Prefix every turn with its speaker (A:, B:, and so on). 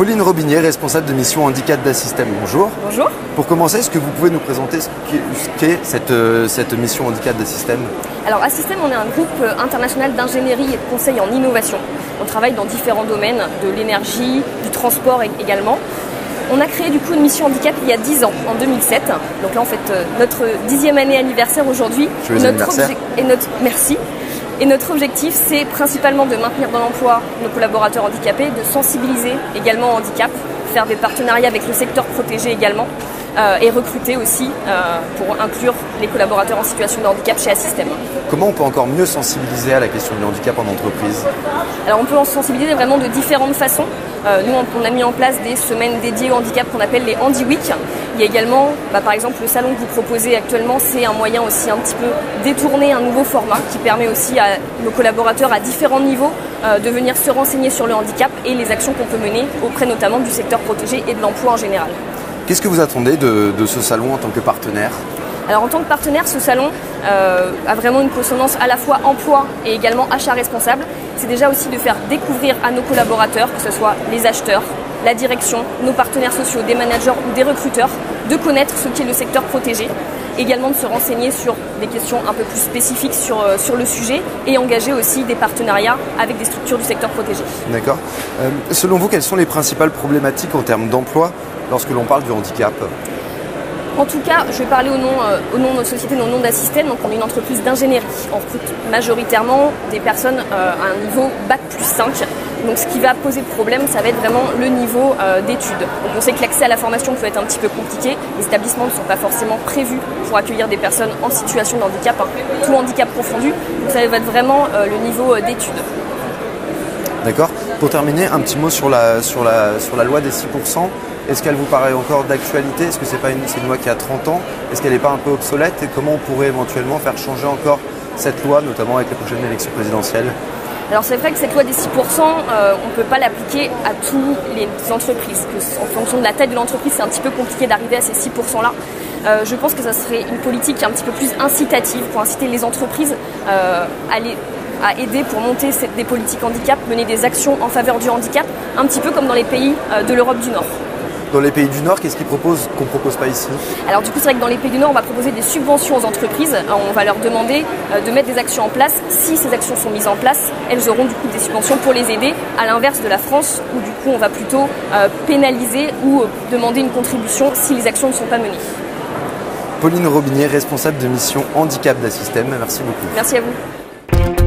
A: Pauline Robinier, responsable de mission handicap d'Assystem. Bonjour.
B: Bonjour.
A: Pour commencer, est-ce que vous pouvez nous présenter ce qu'est cette mission handicap d'Assystem?
B: Alors Assystem, on est un groupe international d'ingénierie et de conseil en innovation. On travaille dans différents domaines, de l'énergie, du transport également. On a créé du coup une mission handicap il y a 10 ans, en 2007. Donc là on fête notre 10e année anniversaire aujourd'hui.
A: Joyeux anniversaire.
B: Merci. Et notre objectif, c'est principalement de maintenir dans l'emploi nos collaborateurs handicapés, de sensibiliser également au handicap, faire des partenariats avec le secteur protégé également, et recruter aussi pour inclure les collaborateurs en situation de handicap chez Assystem.
A: Comment on peut encore mieux sensibiliser à la question du handicap en entreprise?
B: Alors on peut en sensibiliser vraiment de différentes façons. Nous, on a mis en place des semaines dédiées au handicap qu'on appelle les Handi Week. Il y a également, par exemple, le salon que vous proposez actuellement, c'est un moyen aussi un petit peu détourner un nouveau format qui permet aussi à nos collaborateurs à différents niveaux de venir se renseigner sur le handicap et les actions qu'on peut mener auprès notamment du secteur protégé et de l'emploi en général.
A: Qu'est-ce que vous attendez de ce salon en tant que partenaire?
B: Alors en tant que partenaire, ce salon a vraiment une consonance à la fois emploi et également achat responsable. C'est déjà aussi de faire découvrir à nos collaborateurs, que ce soit les acheteurs, la direction, nos partenaires sociaux, des managers ou des recruteurs, de connaître ce qu'est le secteur protégé, également de se renseigner sur des questions un peu plus spécifiques sur le sujet et engager aussi des partenariats avec des structures du secteur protégé.
A: D'accord. Selon vous, quelles sont les principales problématiques en termes d'emploi lorsque l'on parle du handicap?
B: En tout cas, je vais parler au nom de notre société, au nom d'Assystem. Donc on est une entreprise d'ingénierie. On recrute majoritairement des personnes à un niveau Bac plus 5. Donc ce qui va poser problème, ça va être vraiment le niveau d'études. Donc on sait que l'accès à la formation peut être un petit peu compliqué. Les établissements ne sont pas forcément prévus pour accueillir des personnes en situation de handicap, tout handicap confondu. Donc ça va être vraiment le niveau d'études.
A: D'accord. Pour terminer, un petit mot sur la loi des 6%. Est-ce qu'elle vous paraît encore d'actualité? Est-ce que c'est une loi qui a 30 ans? Est-ce qu'elle n'est pas un peu obsolète? Et comment on pourrait éventuellement faire changer encore cette loi, notamment avec les prochaines élections présidentielles?
B: Alors c'est vrai que cette loi des 6%, on ne peut pas l'appliquer à toutes les entreprises. En fonction de la taille de l'entreprise, c'est un petit peu compliqué d'arriver à ces 6%-là. Je pense que ça serait une politique un petit peu plus incitative pour inciter les entreprises à aider pour monter des politiques handicap, mener des actions en faveur du handicap, un petit peu comme dans les pays de l'Europe du Nord.
A: Dans les pays du Nord, qu'est-ce qu'ils proposent qu'on ne propose pas ici?
B: Alors du coup, c'est vrai que dans les pays du Nord, on va proposer des subventions aux entreprises. On va leur demander de mettre des actions en place. Si ces actions sont mises en place, elles auront du coup des subventions pour les aider, à l'inverse de la France, où du coup, on va plutôt pénaliser ou demander une contribution si les actions ne sont pas menées.
A: Pauline Robinier, responsable de mission handicap d'Assystem. Merci beaucoup.
B: Merci à vous.